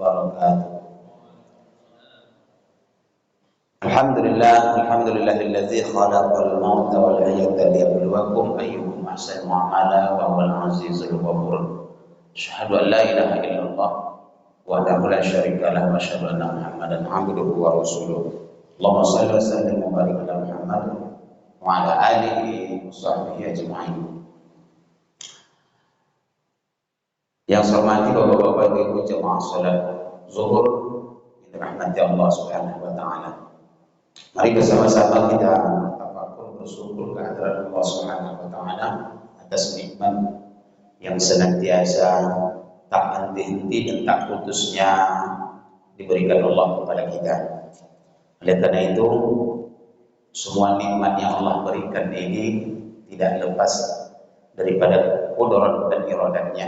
وبركاته. Alhamdulillahilladzi khalaqal mauta wal hayata liyabluwakum ayyukum ahsanu amala wa huwal azizul ghafur. Asyhadu an la ilaha illallah wahdahu la syarika lahu wa asyhadu anna Muhammadan abduhu wa rasuluh. Allahumma shalli wa sallim wa barik ala Muhammad wa ala alihi wa sahbihi ajma'in. Yang saya hormati Bapak-bapak, Ibu jemaah salat zuhur yang dirahmati Allah Subhanahu wa taala. Mari bersama-sama kita bersyukur kehadirat Allah Subhanahu wa taala atas nikmat yang senantiasa tak henti-henti dan tak putusnya diberikan Allah kepada kita. Oleh karena itu, semua nikmat yang Allah berikan ini tidak lepas daripada qudrat dan iradatnya.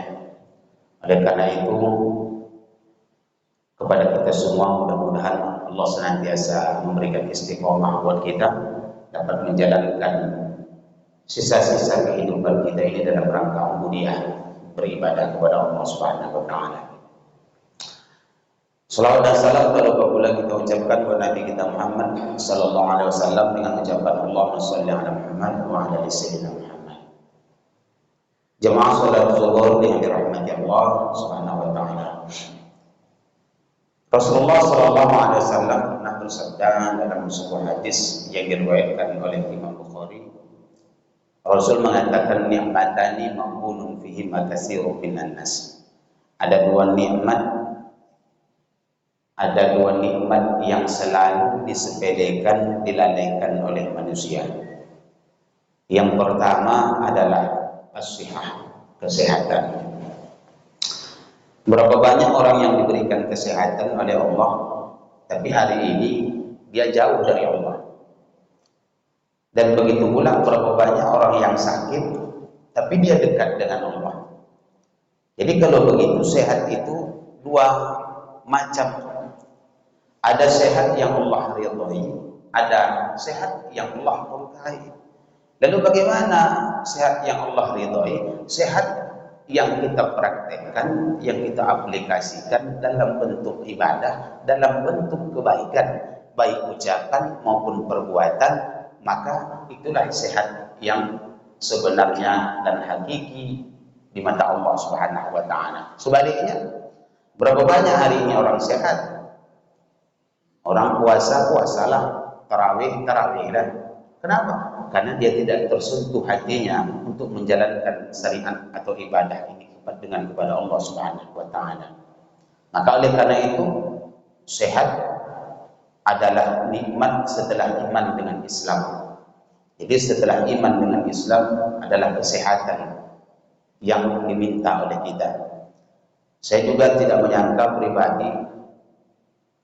Oleh karena itu, kepada kita semua mudah-mudahan Allah senantiasa memberikan istiqomah buat kita dapat menjalankan sisa-sisa kehidupan kita ini dalam rangka ubudiyah beribadah kepada Allah Subhanahu wa taala. Salawat dan salam pada pula kita ucapkan kepada Nabi kita Muhammad sallallahu alaihi wasallam dengan ucapan Allahumma shalli ala Muhammad wa ala ali sayyidina Muhammad. Jemaah salat zuhur yang dirahmati Allah Subhanahu wa taala. Rasulullah sallallahu alaihi wasallam pernah bersabda dalam sebuah hadis yang diriwayatkan oleh Imam Bukhari. Rasul mengatakan ni'matani maqbulun fihi ma katsirun minan nas. Ada dua nikmat yang selalu disepelekan, dilalaikan oleh manusia. Yang pertama adalah as-sihah, kesehatan. Berapa banyak orang yang diberikan kesehatan oleh Allah, tapi hari ini dia jauh dari Allah. Dan begitu pula berapa banyak orang yang sakit, tapi dia dekat dengan Allah. Jadi kalau begitu, sehat itu dua macam. Ada sehat yang Allah ridhai, ada sehat yang Allah murkai. Lalu bagaimana sehat yang Allah ridhai? Sehat yang kita praktekkan, yang kita aplikasikan dalam bentuk ibadah, dalam bentuk kebaikan, baik ucapan maupun perbuatan, maka itulah sehat yang sebenarnya dan hakiki di mata Allah Subhanahu wa taala. Sebaliknya, berapa banyak hari ini orang sehat? Orang puasalah, tarawihlah. Kenapa? Karena dia tidak tersentuh hatinya untuk menjalankan syariat atau ibadah ini kepada Allah Subhanahu wa taala. Maka oleh karena itu, sehat adalah nikmat setelah iman dengan Islam. Jadi setelah iman dengan Islam adalah kesehatan yang diminta oleh kita. Saya juga tidak menyangka pribadi,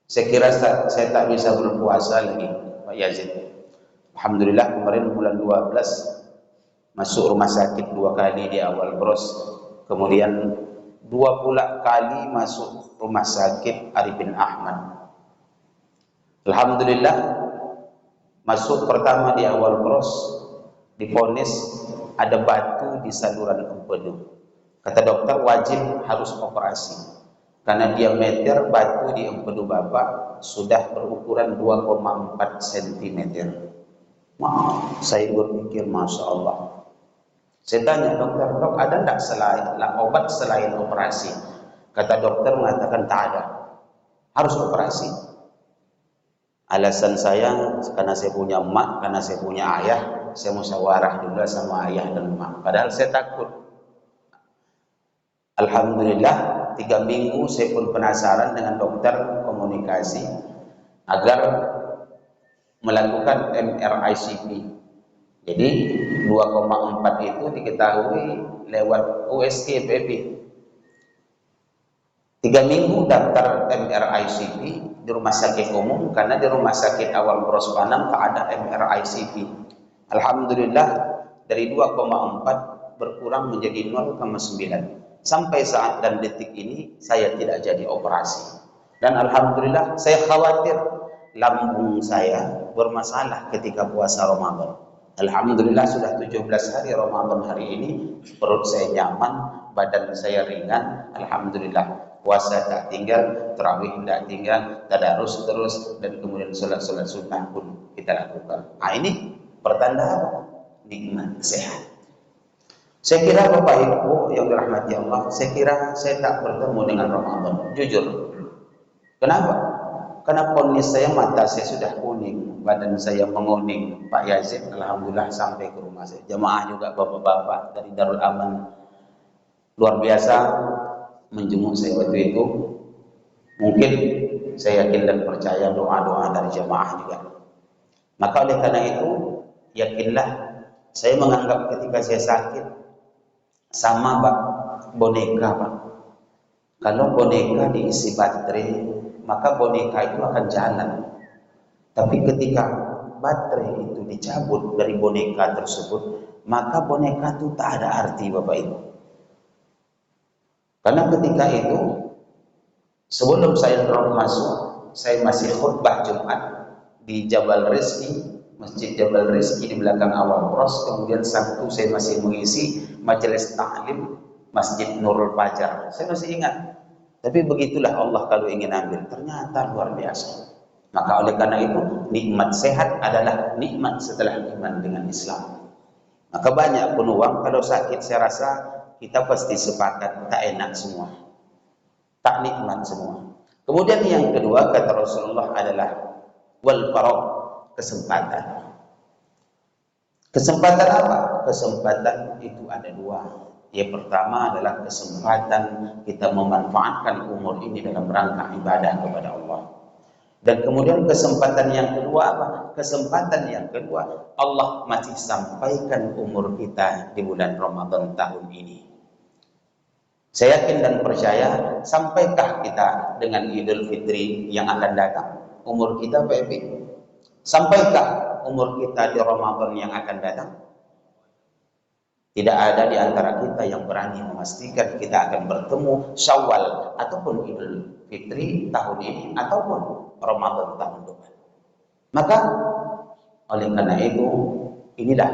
saya kira saya tak bisa berpuasa lagi, Pak Yazid. Alhamdulillah kemarin bulan 12 masuk rumah sakit 2 kali di awal bros, kemudian 2 pula kali masuk rumah sakit Arifin Ahmad. Alhamdulillah masuk pertama di awal bros, divonis ada batu di saluran empedu. Kata dokter wajib harus operasi karena diameter batu di empedu bapak sudah berukuran 2,4 cm. Saya berpikir Masya Allah. Saya tanya dokter, dok ada tidak obat selain operasi? Kata dokter mengatakan tak ada, harus operasi. Alasan saya karena saya punya emak, karena saya punya ayah, saya musyawarah juga sama ayah dan emak. Padahal saya takut. Alhamdulillah 3 minggu saya pun penasaran dengan dokter, komunikasi agar melakukan MRICP. Jadi 2,4 itu diketahui lewat USG BP. 3 minggu daftar MRICP di rumah sakit umum karena di rumah sakit awal Bros Panam tak ada MRICP. Alhamdulillah dari 2,4 berkurang menjadi 0,9. Sampai saat dan detik ini saya tidak jadi operasi. Dan alhamdulillah saya khawatir lambung saya bermasalah ketika puasa Ramadan. Alhamdulillah sudah 17 hari Ramadan hari ini, perut saya nyaman, badan saya ringan, alhamdulillah. puasa tak tinggal, tarawih tak tinggal, tadarus terus, dan kemudian sholat-sholat sunnah pun kita lakukan. Nah, ini pertanda apa? Nikmat sehat. Saya kira Bapak Ibu yang dirahmati Allah, saya kira saya tak bertemu dengan Ramadan, jujur. Kenapa? Karena kondisi saya, mata saya sudah kuning, badan saya menguning. Pak Yazid alhamdulillah sampai ke rumah saya. Jamaah juga bapak-bapak dari Darul Aman luar biasa menjenguk saya waktu itu. Mungkin saya yakin dan percaya doa-doa dari jamaah juga. Maka oleh karena itu, yakinlah, saya menganggap ketika saya sakit sama Pak boneka, Pak. Kalau boneka diisi baterai, maka boneka itu akan jalan. Tapi ketika baterai itu dicabut dari boneka tersebut, maka boneka itu tak ada arti, Bapak Ibu. Karena ketika itu, sebelum saya masuk, saya masih khutbah Jumat di Jabal Rizki, Masjid Jabal Rizki di belakang awal pros. Kemudian Sabtu saya masih mengisi majelis taklim Masjid Nurul Fajar. Saya masih ingat. Tapi begitulah Allah kalau ingin ambil, ternyata luar biasa. Maka oleh karena itu, nikmat sehat adalah nikmat setelah iman dengan Islam. Maka banyak peluang kalau sakit, saya rasa kita pasti sepakat tak enak semua, tak nikmat semua. Kemudian yang kedua kata Rasulullah adalah wal faragh, kesempatan. Kesempatan apa? Kesempatan itu ada dua. Yang pertama adalah kesempatan kita memanfaatkan umur ini dalam rangka ibadah kepada Allah. Dan kemudian kesempatan yang kedua apa? Kesempatan yang kedua, Allah masih sampaikan umur kita di bulan Ramadan tahun ini. Saya yakin dan percaya, sampaikah kita dengan Idul Fitri yang akan datang? Umur kita Pak. Sampaikah umur kita di Ramadan yang akan datang? Tidak ada di antara kita yang berani memastikan kita akan bertemu Syawal ataupun Idul Fitri tahun ini ataupun Ramadan tahun depan. Maka oleh karena itu, inilah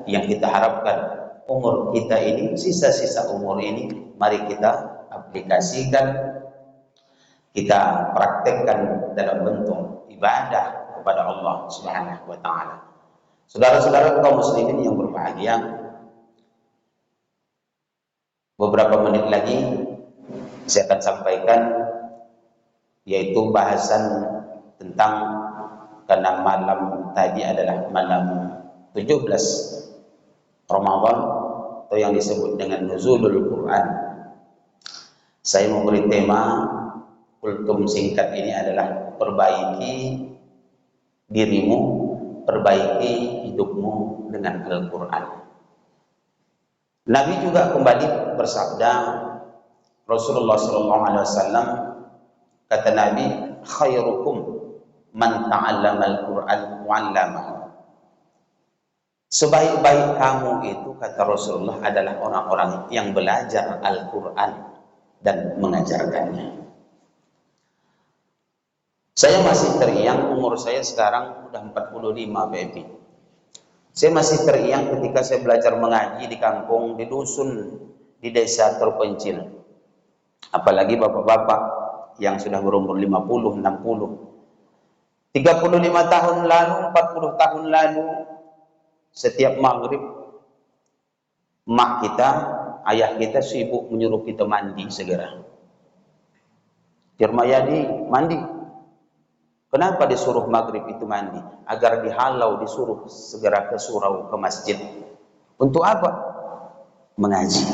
yang kita harapkan. Umur kita ini, sisa-sisa umur ini, mari kita aplikasikan, kita praktekkan dalam bentuk ibadah kepada Allah Subhanahu wa taala. Saudara-saudara kaum muslimin yang berbahagia, beberapa menit lagi saya akan sampaikan, yaitu bahasan tentang, karena malam tadi adalah malam 17 Ramadan atau yang disebut dengan Nuzulul Quran. Saya memberi tema kultum singkat ini adalah perbaiki dirimu, perbaiki hidupmu dengan Al-Quran. Nabi juga kembali bersabda, Rasulullah SAW kata Nabi, khairukum man ta'allama al-Quran wa 'allamahu. Sebaik-baik kamu itu, kata Rasulullah, adalah orang-orang yang belajar Al-Quran dan mengajarkannya. Saya masih teriang, umur saya sekarang udah 45 baby. Saya masih teriang ketika saya belajar mengaji di kampung, di dusun, di desa terpencil. Apalagi bapak-bapak yang sudah berumur 50, 60. 35 tahun lalu, 40 tahun lalu, setiap maghrib, mak kita, ayah kita sibuk menyuruh kita mandi segera. Firmayadi, mandi. Kenapa disuruh maghrib itu mandi? Agar dihalau, disuruh segera ke surau, ke masjid. Untuk apa? Mengaji.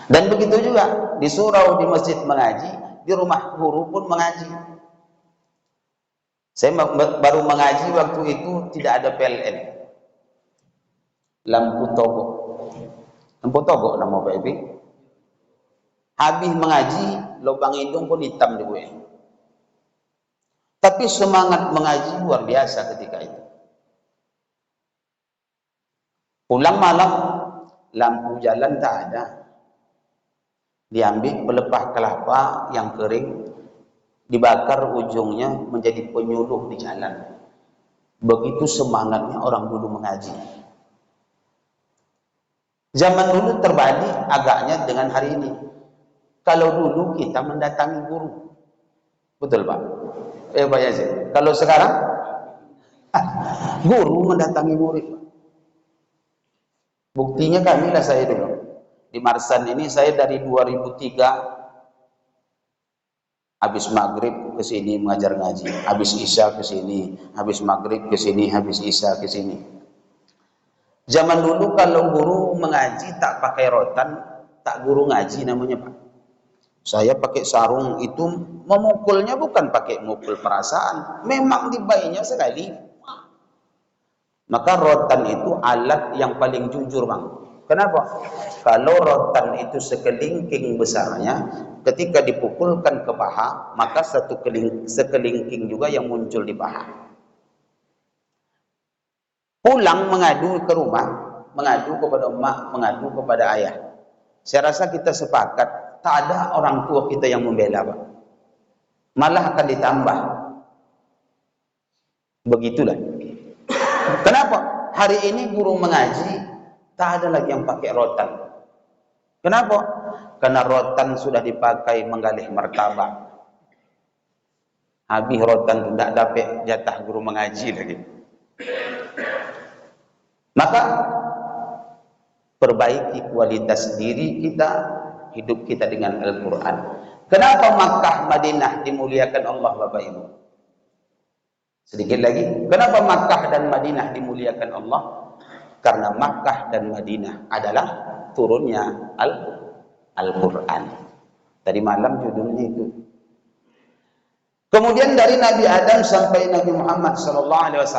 Dan begitu juga, di surau, di masjid mengaji, di rumah guru pun mengaji. Saya baru mengaji waktu itu tidak ada PLN. Lampu togok. Lampu togok nama Pak Epi. Habis mengaji, lubang hidung pun hitam di gue. Tapi semangat mengaji luar biasa ketika itu. Pulang malam, lampu jalan tak ada. Diambil pelepah kelapa yang kering, dibakar ujungnya menjadi penyuluh di jalan. Begitu semangatnya orang dulu mengaji. Zaman dulu terbalik agaknya dengan hari ini. kalau dulu kita mendatangi guru. Betul Pak? Pak Yazid. Kalau sekarang guru mendatangi murid. Buktinya kami lah saya dulu. Di Marsan ini saya dari 2003 habis maghrib ke sini mengajar ngaji, habis isya ke sini, habis maghrib ke sini, habis isya ke sini. Zaman dulu kalau guru mengaji tak pakai rotan, tak guru ngaji namanya Pak. Saya pakai sarung itu memukulnya bukan pakai mukul perasaan, memang dibayinya sekali. Maka rotan itu alat yang paling jujur Bang. Kenapa? Kalau rotan itu sekelingking besarnya, ketika dipukulkan ke paha, maka sekelingking juga yang muncul di paha. Pulang mengadu ke rumah, mengadu kepada emak, mengadu kepada ayah. Saya rasa kita sepakat, tak ada orang tua kita yang membela Pak. Malah akan ditambah. Begitulah. Kenapa? Hari ini guru mengaji tak ada lagi yang pakai rotan. Kenapa? Karena rotan sudah dipakai menggalih martabak. Habis rotan tidak dapat jatah guru mengaji lagi. Maka perbaiki kualitas diri kita, hidup kita dengan Al-Quran. Kenapa Makkah Madinah dimuliakan Allah Bapak Ibu? Sedikit lagi, kenapa Makkah dan Madinah dimuliakan Allah? Karena Makkah dan Madinah adalah turunnya Al-Quran. Tadi malam judulnya itu. Kemudian dari Nabi Adam sampai Nabi Muhammad SAW,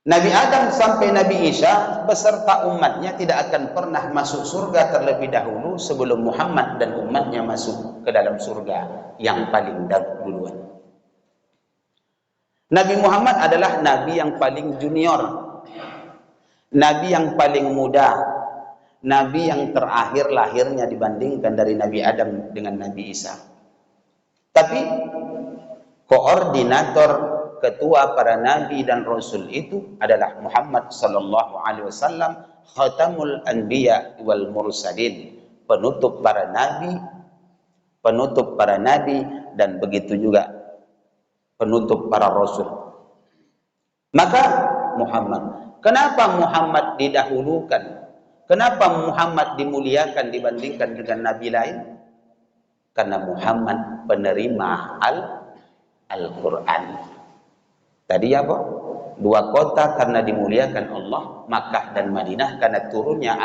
Nabi Adam sampai Nabi Isa beserta umatnya tidak akan pernah masuk surga terlebih dahulu sebelum Muhammad dan umatnya masuk ke dalam surga yang paling duluan. Nabi Muhammad adalah Nabi yang paling junior, Nabi yang paling muda, Nabi yang terakhir lahirnya dibandingkan dari Nabi Adam dengan Nabi Isa. Tapi koordinator ketua para Nabi dan Rasul itu adalah Muhammad sallallahu alaihi wasallam, khatamul anbiya wal mursalin, penutup para nabi dan begitu juga penutup para rasul. Maka Muhammad, kenapa Muhammad didahulukan? Kenapa Muhammad dimuliakan dibandingkan dengan nabi lain? Karena Muhammad penerima Al-Quran. Tadi apa? Dua kota karena dimuliakan Allah, Makkah dan Madinah karena turunnya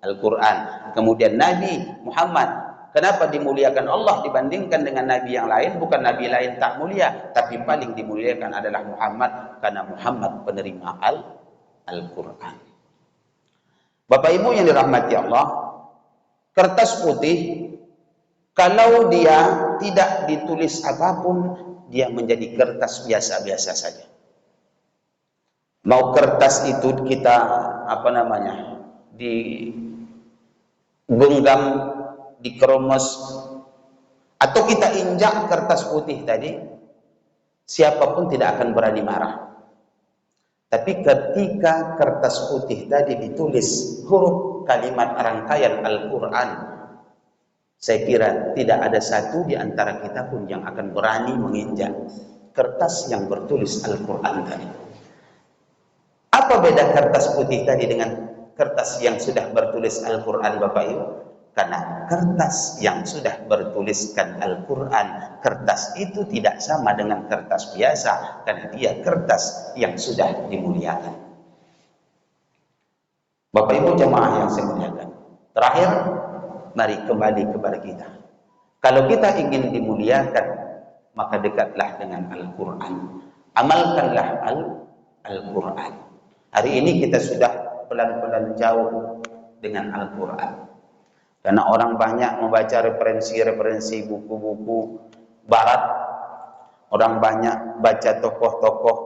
Al-Quran. Kemudian Nabi Muhammad, kenapa dimuliakan Allah dibandingkan dengan nabi yang lain? Bukan nabi lain tak mulia, tapi paling dimuliakan adalah Muhammad karena Muhammad penerima Al-Quran. Bapak Ibu yang dirahmati Allah, kertas putih kalau dia tidak ditulis apapun, dia menjadi kertas biasa-biasa saja. Mau kertas itu kita digenggam, dikeromos, atau kita injak kertas putih tadi, siapapun tidak akan berani marah. Tapi ketika kertas putih tadi ditulis huruf kalimat rangkaian Al-Quran, saya kira tidak ada satu di antara kita pun yang akan berani menginjak kertas yang bertulis Al-Quran tadi. Apa beda kertas putih tadi dengan kertas yang sudah bertulis Al-Quran Bapak Ibu? Karena kertas yang sudah bertuliskan Al-Quran, kertas itu tidak sama dengan kertas biasa, karena dia kertas yang sudah dimuliakan. Bapak Ibu jemaah yang saya muliakan, terakhir, mari kembali kepada kita. Kalau kita ingin dimuliakan, maka dekatlah dengan Al-Quran. Amalkanlah Al-Quran. Hari ini kita sudah pelan-pelan jauh dengan Al-Quran. Karena orang banyak membaca referensi-referensi buku-buku barat. Orang banyak baca tokoh-tokoh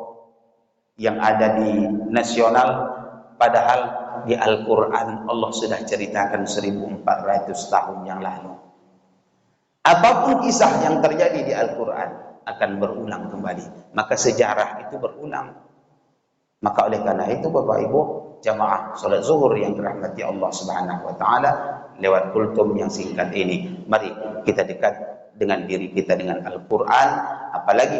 yang ada di nasional. Padahal di Al-Quran Allah sudah ceritakan 1400 tahun yang lalu. Apapun kisah yang terjadi di Al-Quran akan berulang kembali. Maka sejarah itu berulang. Maka oleh karena itu Bapak Ibu jamaah salat zuhur yang dirahmati Allah Subhanahu wa taala, lewat kultum yang singkat ini. Mari kita dekat dengan diri kita dengan Al-Quran, apalagi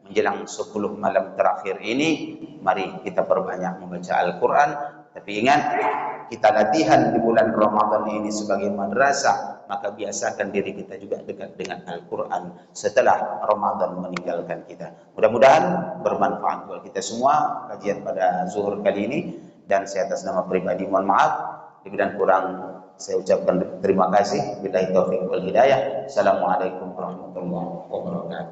menjelang 10 malam terakhir ini, mari kita perbanyak membaca Al-Quran. Tapi ingat, kita latihan di bulan Ramadan ini sebagai madrasah, maka biasakan diri kita juga dekat dengan Al-Quran setelah Ramadan meninggalkan kita. Mudah-mudahan bermanfaat buat kita semua kajian pada zuhur kali ini, dan saya atas nama pribadi mohon maaf, lebih dan kurang saya ucapkan terima kasih. Billahi taufiq wal hidayah. Assalamualaikum warahmatullahi wabarakatuh.